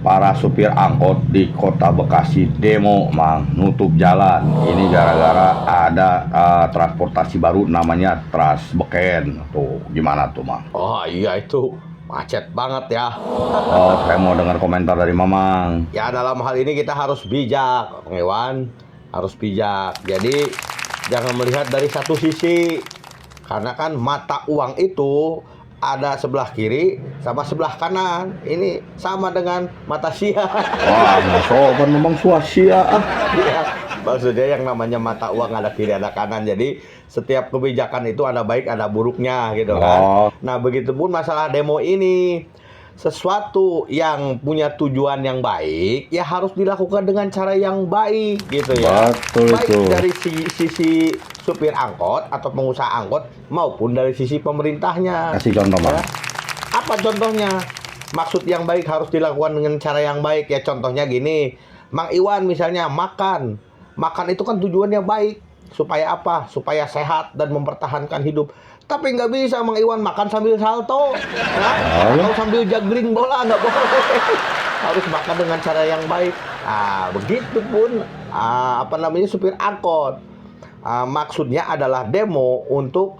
para supir angkot di Kota Bekasi demo, Mang, nutup jalan. Ini gara-gara ada transportasi baru namanya Trasbeken. Tuh, gimana tuh, Mang? Oh iya, itu macet banget ya. Oh, saya mau dengar komentar dari Mamang. Ya, dalam hal ini kita harus bijak, Bang Iwan. Harus bijak. Jadi jangan melihat dari satu sisi. Karena kan mata uang itu ada sebelah kiri sama sebelah kanan. Ini sama dengan mata sia. Wah, sopan memang suasia. Ya, maksudnya yang namanya mata uang ada kiri ada kanan. Jadi setiap kebijakan itu ada baik ada buruknya gitu kan. Oh. Nah, begitupun masalah demo ini. Sesuatu yang punya tujuan yang baik ya harus dilakukan dengan cara yang baik gitu ya. Betul Baik itu. dari sisi supir angkot atau pengusaha angkot maupun dari sisi pemerintahnya. Kasih contoh, Mang. Ya. Apa contohnya? Maksud yang baik harus dilakukan dengan cara yang baik ya. Contohnya gini, Mang Iwan misalnya makan. Makan itu kan tujuannya baik. Supaya apa? Supaya sehat dan mempertahankan hidup. Tapi nggak bisa Mang Iwan makan sambil salto, ya? Atau sambil juggling bola, nggak boleh. Harus makan dengan cara yang baik. Nah, begitupun supir angkot. Maksudnya adalah demo untuk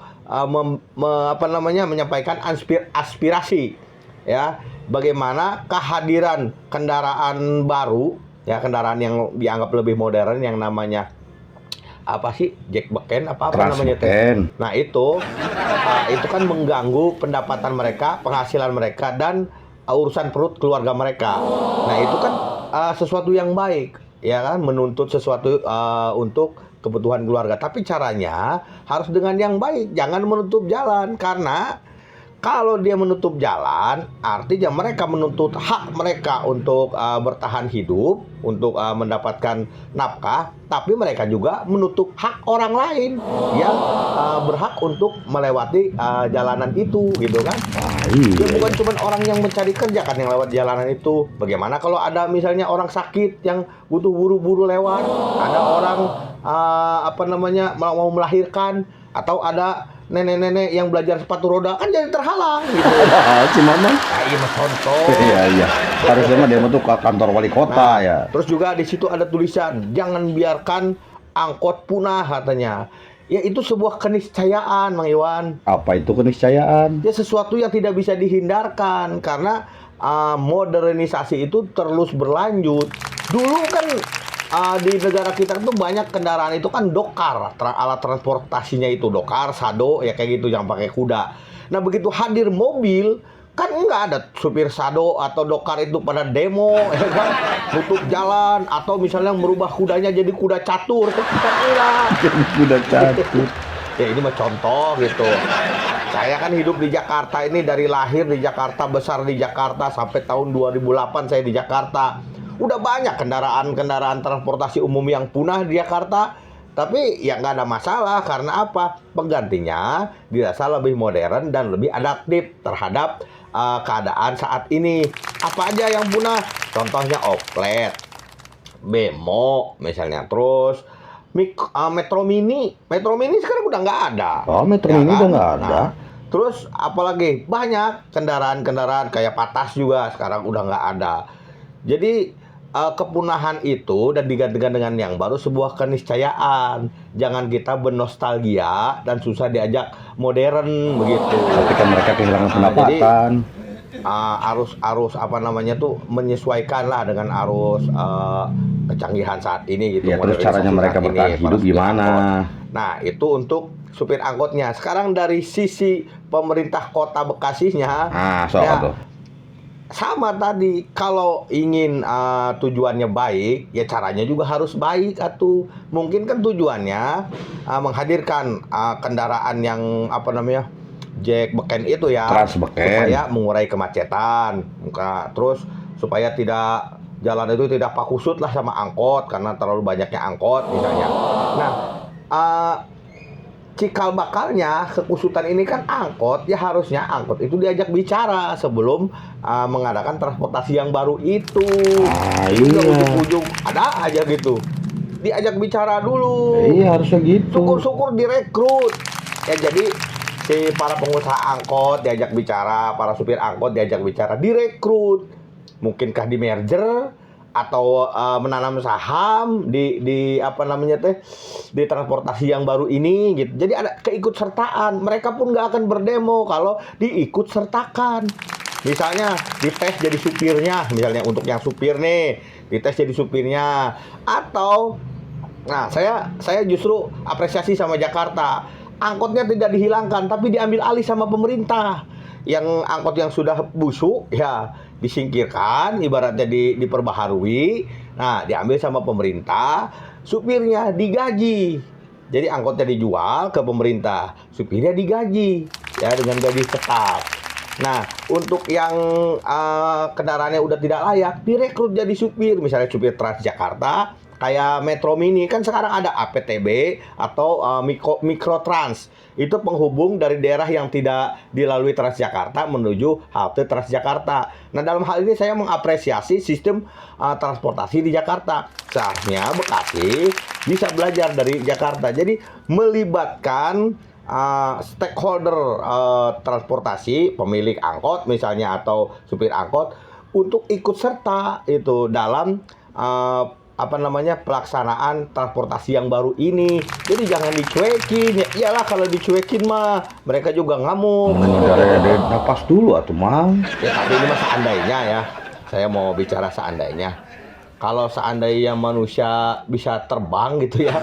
menyampaikan aspirasi, ya. Bagaimana kehadiran kendaraan baru, ya, kendaraan yang dianggap lebih modern yang namanya apa sih, Jack Beken apa namanya teh. Nah itu kan mengganggu pendapatan mereka, penghasilan mereka dan urusan perut keluarga mereka. Nah itu kan sesuatu yang baik, ya kan, menuntut sesuatu untuk kebutuhan keluarga. Tapi caranya harus dengan yang baik, jangan menutup jalan. Karena kalau dia menutup jalan, artinya mereka menuntut hak mereka untuk bertahan hidup, untuk mendapatkan nafkah, tapi mereka juga menutup hak orang lain yang berhak untuk melewati jalanan itu, gitu kan? Ya, bukan cuma orang yang mencari kerja kan yang lewat jalanan itu. Bagaimana kalau ada misalnya orang sakit yang butuh buru-buru lewat, ada orang mau melahirkan, atau ada nenek-nenek yang belajar sepatu roda, kan jadi terhalang gitu. Si Mamang. Iya, mas contoh. Iya. Harusnya mah demo tuh ke kantor wali kota ya. Terus juga di situ ada tulisan, jangan biarkan angkot punah katanya. Ya itu sebuah keniscayaan, Mang Iwan. Apa itu keniscayaan? Ya sesuatu yang tidak bisa dihindarkan karena modernisasi itu terus berlanjut. Dulu kan di negara kita tuh banyak kendaraan itu kan dokar, alat transportasinya itu dokar, sado, ya kayak gitu yang pakai kuda. Nah begitu hadir mobil, kan nggak ada supir sado atau dokar itu pada demo, ya kan, tutup jalan atau misalnya merubah kudanya jadi kuda catur, kan enggak. Kuda catur. Ya ini mah contoh gitu. Saya kan hidup di Jakarta ini, dari lahir di Jakarta, besar di Jakarta, sampai tahun 2008 saya di Jakarta. Udah banyak kendaraan transportasi umum yang punah di Jakarta. Tapi ya nggak ada masalah, karena apa? Penggantinya dirasa lebih modern dan lebih adaptif terhadap keadaan saat ini. Apa aja yang punah? Contohnya oplet, bemo misalnya. Terus Metro Mini. Metro Mini sekarang udah nggak ada. Oh, Metro Ya Mini kan? udah nggak ada. Nah, terus apalagi banyak kendaraan-kendaraan kayak Patas juga sekarang udah nggak ada. Jadi kepunahan itu dan digantikan dengan yang baru sebuah keniscayaan. Jangan kita bernostalgia dan susah diajak modern begitu. Tapi kan mereka kehilangan pendapatan. Arus menyesuaikan lah dengan arus kecanggihan saat ini gitu. Ya, terus caranya mereka bertahan hidup gimana? Nah, itu untuk supir angkotnya. Sekarang dari sisi pemerintah Kota Bekasinya, tuh. sama tadi, kalau ingin tujuannya baik, ya caranya juga harus baik atuh. Mungkin kan tujuannya menghadirkan kendaraan yang Jack Beken itu ya, supaya mengurai kemacetan, terus supaya jalan itu tidak pakusut lah sama angkot karena terlalu banyaknya angkot misalnya. Nah, cikal bakalnya kekusutan ini kan angkot, ya harusnya angkot itu diajak bicara sebelum mengadakan transportasi yang baru itu. Ujung-ujung ada aja gitu, diajak bicara dulu. Iya, harusnya gitu. Syukur-syukur direkrut. Ya jadi si para pengusaha angkot diajak bicara, para supir angkot diajak bicara, direkrut. mungkinkah di merger atau menanam saham di apa namanya teh di transportasi yang baru ini gitu. Jadi ada keikutsertaan. Mereka pun nggak akan berdemo kalau diikutsertakan. Misalnya dites jadi supirnya, misalnya untuk yang supir nih, dites jadi supirnya. Atau nah, saya justru apresiasi sama Jakarta. Angkotnya tidak dihilangkan tapi diambil alih sama pemerintah. Yang angkot yang sudah busuk ya disingkirkan, ibaratnya diperbaharui. Nah, diambil sama pemerintah, supirnya digaji. Jadi angkotnya dijual ke pemerintah, supirnya digaji ya dengan gaji tetap. Nah, untuk yang kendaraannya udah tidak layak, direkrut jadi supir, misalnya supir Transjakarta, kayak Metro Mini kan sekarang ada APTB atau Mikrotrans. Itu penghubung dari daerah yang tidak dilalui Transjakarta menuju halte Transjakarta. Nah, dalam hal ini saya mengapresiasi sistem transportasi di Jakarta. Seharusnya Bekasi bisa belajar dari Jakarta. Jadi melibatkan stakeholder transportasi, pemilik angkot misalnya atau supir angkot untuk ikut serta itu dalam apa namanya pelaksanaan transportasi yang baru ini. Jadi jangan dicuekin. Ya iyalah, kalau dicuekin mah mereka juga ngamuk. Ada napas dulu atuh Mang. Ya tapi ini mah seandainya ya. Saya mau bicara seandainya. Kalau seandainya manusia bisa terbang gitu ya,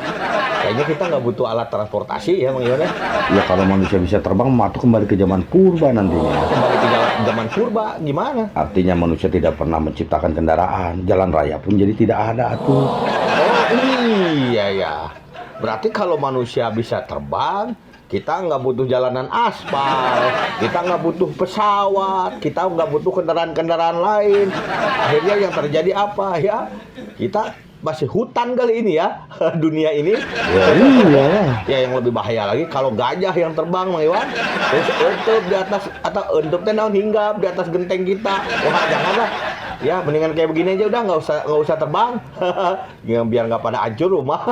kayaknya kita nggak butuh alat transportasi ya, Bang Iwan ya. Ya kalau manusia bisa terbang, matu kembali ke zaman purba nantinya. Kembali ke zaman purba gimana? Artinya manusia tidak pernah menciptakan kendaraan, jalan raya pun jadi tidak ada atuh. Oh iya ya. Berarti kalau manusia bisa terbang, kita nggak butuh jalanan aspal, kita nggak butuh pesawat, kita nggak butuh kendaraan-kendaraan lain. Akhirnya yang terjadi apa ya? Kita masih hutan kali ini ya, dunia ini. Ya iya. Ya yang lebih bahaya lagi kalau gajah yang terbang, Mang Iwan. Terus untuk di atas atau untuk naon hinggap di atas genteng kita. Wah janganlah. Ya mendingan kayak begini aja udah nggak usah terbang. Biar nggak pada hancur rumah.